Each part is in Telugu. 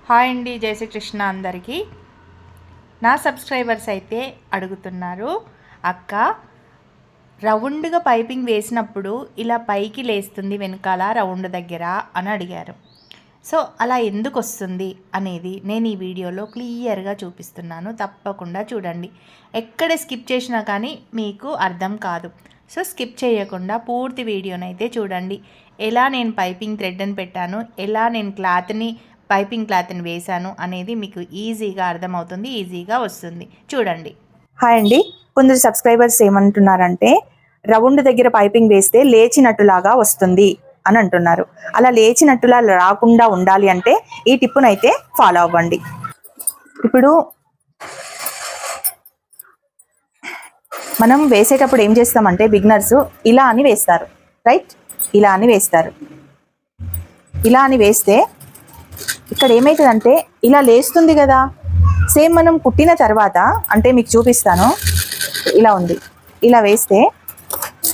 హాయ్ అండి, జై శ్రీకృష్ణ అందరికీ. నా సబ్స్క్రైబర్స్ అయితే అడుగుతున్నారు, అక్క రౌండ్గా పైపింగ్ వేసినప్పుడు ఇలా పైకి లేస్తుంది వెనకాల రౌండ్ దగ్గర అని అడిగారు. సో అలా ఎందుకు వస్తుంది అనేది నేను ఈ వీడియోలో క్లియర్గా చూపిస్తున్నాను. తప్పకుండా చూడండి. ఎక్కడ స్కిప్ చేసినా కానీ మీకు అర్థం కాదు. సో స్కిప్ చేయకుండా పూర్తి వీడియోనైతే చూడండి. ఎలా నేను పైపింగ్ థ్రెడ్ని పెట్టాను, ఎలా నేను పైపింగ్ క్లాత్ని వేశాను అనేది మీకు ఈజీగా అర్థమవుతుంది, ఈజీగా వస్తుంది. చూడండి. హాయ్ అండి, కొందరు సబ్స్క్రైబర్స్ ఏమంటున్నారంటే రౌండ్ దగ్గర పైపింగ్ వేస్తే లేచినట్టులాగా వస్తుంది అని అంటున్నారు. అలా లేచినట్టులా రాకుండా ఉండాలి అంటే ఈ టిప్పునైతే ఫాలో అవ్వండి. ఇప్పుడు మనం వేసేటప్పుడు ఏం చేస్తామంటే బిగినర్స్ ఇలా అని వేస్తారు, రైట్? ఇలా అని వేస్తారు. ఇలా అని వేస్తే ఇక్కడ ఏమవుతుందంటే ఇలా లేస్తుంది కదా. సేమ్ మనం కుట్టిన తర్వాత అంటే మీకు చూపిస్తాను. ఇలా ఉంది, ఇలా వేస్తే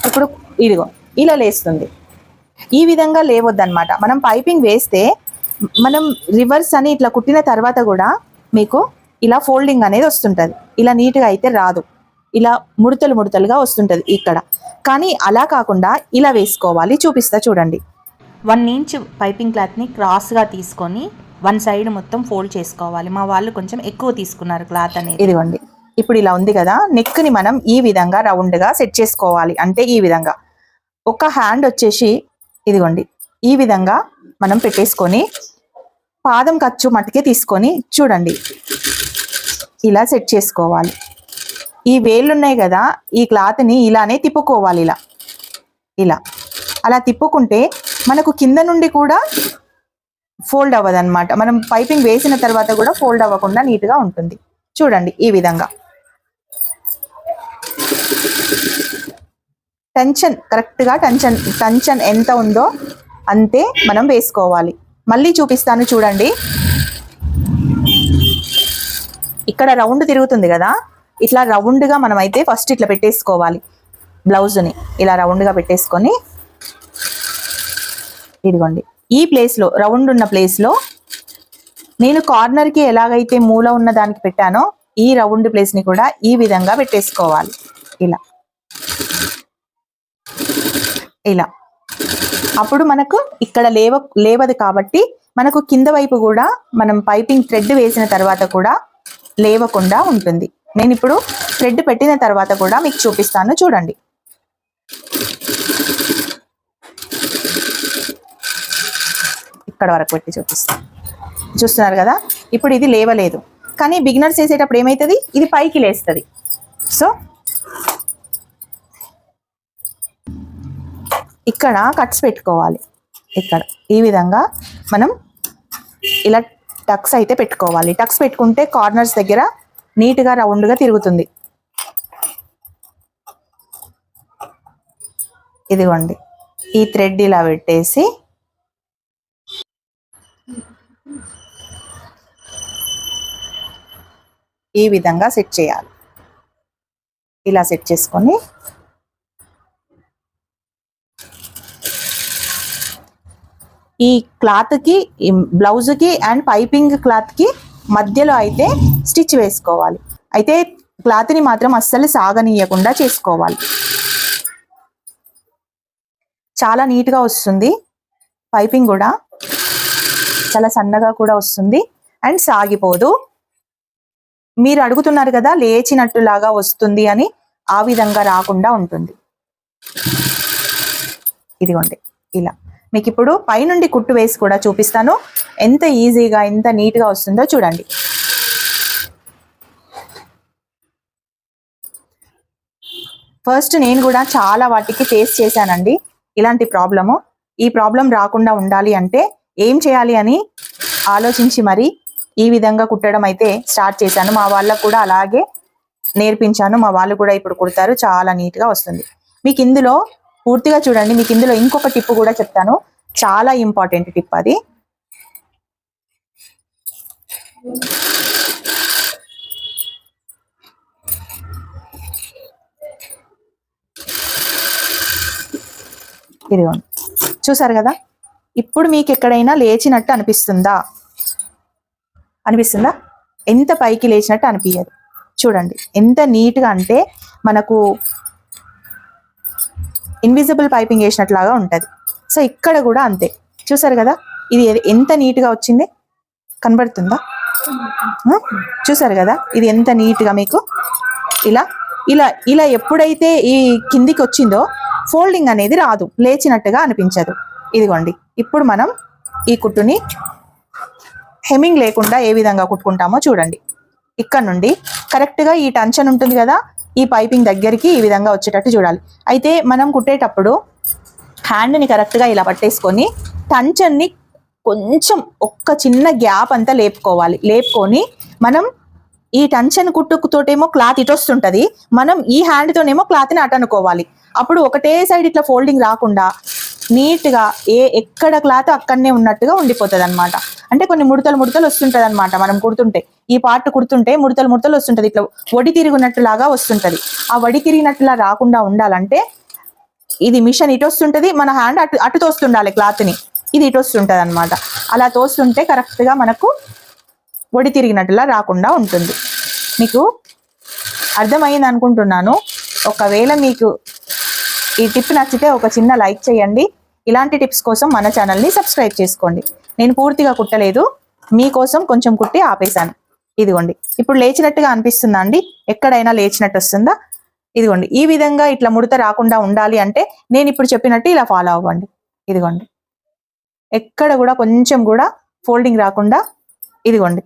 ఇప్పుడు ఇదిగో ఇలా లేస్తుంది. ఈ విధంగా లేవద్దన్నమాట. మనం పైపింగ్ వేస్తే మనం రివర్స్ అని ఇట్లా కుట్టిన తర్వాత కూడా మీకు ఇలా ఫోల్డింగ్ అనేది వస్తుంటుంది. ఇలా నీట్గా అయితే రాదు, ఇలా ముడతలుగా వస్తుంటుంది ఇక్కడ. కానీ అలా కాకుండా ఇలా వేసుకోవాలి. చూపిస్తా చూడండి. 1 ఇంచ్ పైపింగ్ క్లాత్ని క్రాస్గా తీసుకొని 1 సైడ్ మొత్తం ఫోల్డ్ చేసుకోవాలి. మా వాళ్ళు కొంచెం ఎక్కువ తీసుకున్నారు క్లాత్ అనేది. ఇదిగోండి, ఇప్పుడు ఇలా ఉంది కదా. నెక్ని మనం ఈ విధంగా రౌండ్గా సెట్ చేసుకోవాలి. అంటే ఈ విధంగా ఒక హ్యాండ్ వచ్చేసి ఇదిగోండి ఈ విధంగా మనం పెట్టేసుకొని పాదం ఖర్చు మట్టుకే తీసుకొని చూడండి ఇలా సెట్ చేసుకోవాలి. ఈ వేళ్ళు ఉన్నాయి కదా, ఈ క్లాత్ని ఇలానే తిప్పుకోవాలి. ఇలా ఇలా అలా తిప్పుకుంటే మనకు కింద నుండి కూడా ఫోల్డ్ అవ్వదన్నమాట. మనం పైపింగ్ వేసిన తర్వాత కూడా ఫోల్డ్ అవ్వకుండా నీట్గా ఉంటుంది. చూడండి ఈ విధంగా టెన్షన్ కరెక్ట్గా టెన్షన్ ఎంత ఉందో అంతే మనం వేసుకోవాలి. మళ్ళీ చూపిస్తాను చూడండి. ఇక్కడ రౌండ్ తిరుగుతుంది కదా, ఇట్లా రౌండ్గా మనం అయితే ఫస్ట్ ఇట్లా పెట్టేసుకోవాలి. బ్లౌజ్ని ఇలా రౌండ్గా పెట్టేసుకొని ఇదిగోండి ఈ ప్లేస్లో రౌండ్ ఉన్న ప్లేస్లో నేను కార్నర్కి ఎలాగైతే మూల ఉన్న దానికి పెట్టానో ఈ రౌండ్ ప్లేస్ని కూడా ఈ విధంగా పెట్టేసుకోవాలి. ఇలా ఇలా అప్పుడు మనకు ఇక్కడ లేవదు కాబట్టి మనకు కింద వైపు కూడా మనం పైపింగ్ థ్రెడ్ వేసిన తర్వాత కూడా లేవకుండా ఉంటుంది. నేను ఇప్పుడు థ్రెడ్ పెట్టిన తర్వాత కూడా మీకు చూపిస్తాను చూడండి. ఇక్కడ వరకు పెట్టి చూపిస్తాను. చూస్తున్నారు కదా, ఇప్పుడు ఇది లేవలేదు. కానీ బిగినర్స్ వేసేటప్పుడు ఏమవుతుంది, ఇది పైకి లేస్తుంది. సో ఇక్కడ కట్స్ పెట్టుకోవాలి. ఇక్కడ ఈ విధంగా మనం ఇలా టక్స్ అయితే పెట్టుకోవాలి. టక్స్ పెట్టుకుంటే కార్నర్స్ దగ్గర నీట్గా రౌండ్గా తిరుగుతుంది. ఇదిగోండి ఈ థ్రెడ్ ఇలా పెట్టేసి ఈ విధంగా సెట్ చేయాలి. ఇలా సెట్ చేసుకొని ఈ క్లాత్కి బ్లౌజ్కి అండ్ పైపింగ్ క్లాత్కి మధ్యలో అయితే స్టిచ్ వేసుకోవాలి. అయితే క్లాత్ని మాత్రం అస్సలు సాగనీయకుండా చేసుకోవాలి. చాలా నీట్గా వస్తుంది. పైపింగ్ కూడా చాలా సన్నగా కూడా వస్తుంది అండ్ సాగిపోదు. మీరు అడుగుతున్నారు కదా లేచినట్టులాగా వస్తుంది అని, ఆ విధంగా రాకుండా ఉంటుంది. ఇదిగోండి ఇలా మీకు ఇప్పుడు పైనుండి కుట్టు వేసి కూడా చూపిస్తాను. ఎంత ఈజీగా ఎంత నీట్గా వస్తుందో చూడండి. ఫస్ట్ నేను కూడా చాలా వాటికి ఫేస్ చేశానండి ఇలాంటి ప్రాబ్లము. ఈ ప్రాబ్లం రాకుండా ఉండాలి అంటే ఏం చేయాలి అని ఆలోచించి మరి ఈ విధంగా కుట్టడం అయితే స్టార్ట్ చేశాను. మా వాళ్ళకు కూడా అలాగే నేర్పించాను. మా వాళ్ళు కూడా ఇప్పుడు కుడతారు, చాలా నీట్గా వస్తుంది. మీకు ఇందులో పూర్తిగా చూడండి. మీకు ఇందులో ఇంకొక టిప్ కూడా చెప్తాను, చాలా ఇంపార్టెంట్ టిప్ అది. ఇదిగోండి చూసారు కదా, ఇప్పుడు మీకు ఎక్కడైనా లేచినట్టు అనిపిస్తుందా? అనిపిస్తుందా? ఎంత పైకి లేచినట్టు అనిపించదు. చూడండి ఎంత నీట్గా అంటే మనకు ఇన్విజిబుల్ పైపింగ్ వేసినట్లాగా ఉంటుంది. సో ఇక్కడ కూడా అంతే, చూసారు కదా ఇది ఎంత నీట్గా వచ్చింది, కనబడుతుందా? చూసారు కదా ఇది ఎంత నీట్గా మీకు ఇలా ఇలా ఇలా ఎప్పుడైతే ఈ కిందికి వచ్చిందో ఫోల్డింగ్ అనేది రాదు, లేచినట్టుగా అనిపించదు. ఇదిగోండి ఇప్పుడు మనం ఈ కుట్టుని హెమ్మింగ్ లేకుండా ఏ విధంగా కుట్టుకుంటామో చూడండి. ఇక్కడ నుండి కరెక్ట్గా ఈ టెన్షన్ ఉంటుంది కదా, ఈ పైపింగ్ దగ్గరికి ఈ విధంగా వచ్చేటట్టు చూడాలి. అయితే మనం కుట్టేటప్పుడు హ్యాండ్ని కరెక్ట్గా ఇలా పట్టేసుకొని టెన్షన్ని కొంచెం ఒక్క చిన్న గ్యాప్ అంతా లేపుకొని మనం ఈ టెన్షన్ కుట్టుకుతోటేమో క్లాత్ ఇటు వస్తుంటుంది, మనం ఈ హ్యాండ్తోనేమో క్లాత్ని అటు అనుకోవాలి. అప్పుడు ఒకటే సైడ్ ఇట్లా ఫోల్డింగ్ రాకుండా నీట్గా ఎక్కడ క్లాత్ అక్కడనే ఉన్నట్టుగా ఉండిపోతుంది అనమాట. అంటే కొన్ని ముడతలు వస్తుంటుంది అనమాట. మనం కుడుతుంటే ఈ పార్ట్ కుడుతుంటే ముడతలు వస్తుంటుంది, ఇట్లా వడి తిరిగినట్టులాగా వస్తుంటుంది. ఆ వడి తిరిగినట్టులా రాకుండా ఉండాలంటే ఇది మిషన్ ఇటు వస్తుంటుంది, మన హ్యాండ్ అటు తోస్తుండాలి క్లాత్ని, ఇది ఇటు వస్తుంటుంది అనమాట. అలా తోస్తుంటే కరెక్ట్గా మనకు వడి తిరిగినట్టులా రాకుండా ఉంటుంది. మీకు అర్థమైంది అనుకుంటున్నాను. ఒకవేళ మీకు ఈ టిప్ నచ్చితే ఒక చిన్న లైక్ చేయండి. ఇలాంటి టిప్స్ కోసం మన ఛానల్ని సబ్స్క్రైబ్ చేసుకోండి. నేను పూర్తిగా కుట్టలేదు, మీకోసం కొంచెం కుట్టి ఆపేశాను. ఇదిగోండి ఇప్పుడు లేచినట్టుగా అనిపిస్తుందా అండి? ఎక్కడైనా లేచినట్టు వస్తుందా? ఇదిగోండి ఈ విధంగా ఇట్లా ముడత రాకుండా ఉండాలి అంటే నేను ఇప్పుడు చెప్పినట్టు ఇలా ఫాలో అవ్వండి. ఇదిగోండి ఎక్కడ కూడా కొంచెం కూడా ఫోల్డింగ్ రాకుండా, ఇదిగోండి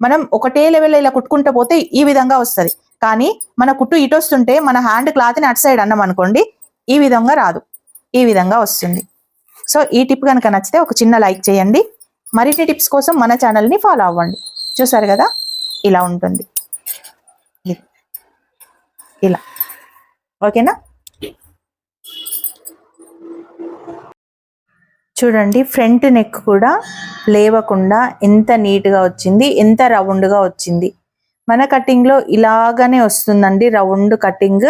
మనం ఒకటే లెవెల్లో ఇలా కుట్టుకుంటూ పోతే ఈ విధంగా వస్తుంది. కానీ మన కుట్టు ఇటు వస్తుంటే మన హ్యాండ్ క్లాత్ని అటు సైడ్ అన్నాం అనుకోండి, ఈ విధంగా రాదు, ఈ విధంగా వస్తుంది. సో ఈ టిప్ కనుక నచ్చితే ఒక చిన్న లైక్ చేయండి. మరిన్ని టిప్స్ కోసం మన ఛానల్ని ఫాలో అవ్వండి. చూసారు కదా ఇలా ఉంటుంది, ఇలా ఓకేనా? చూడండి ఫ్రంట్ నెక్ కూడా లేవకుండా ఎంత నీట్గా వచ్చింది, ఎంత రౌండ్గా వచ్చింది. మన కటింగ్లో ఇలాగానే వస్తుందండి రౌండ్ కటింగ్,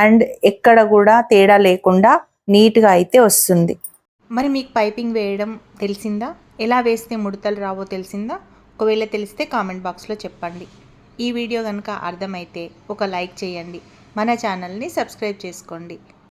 అండ్ ఎక్కడ కూడా తేడా లేకుండా నీట్గా అయితే వస్తుంది. మరి మీకు పైపింగ్ వేయడం తెలిసిందా? ఎలా వేస్తే ముడతలు రావో తెలిసిందా? ఒకవేళ తెలిస్తే కామెంట్ బాక్స్లో చెప్పండి. ఈ వీడియో కనుక అర్థమైతే ఒక లైక్ చేయండి, మన ఛానల్ని సబ్స్క్రైబ్ చేసుకోండి.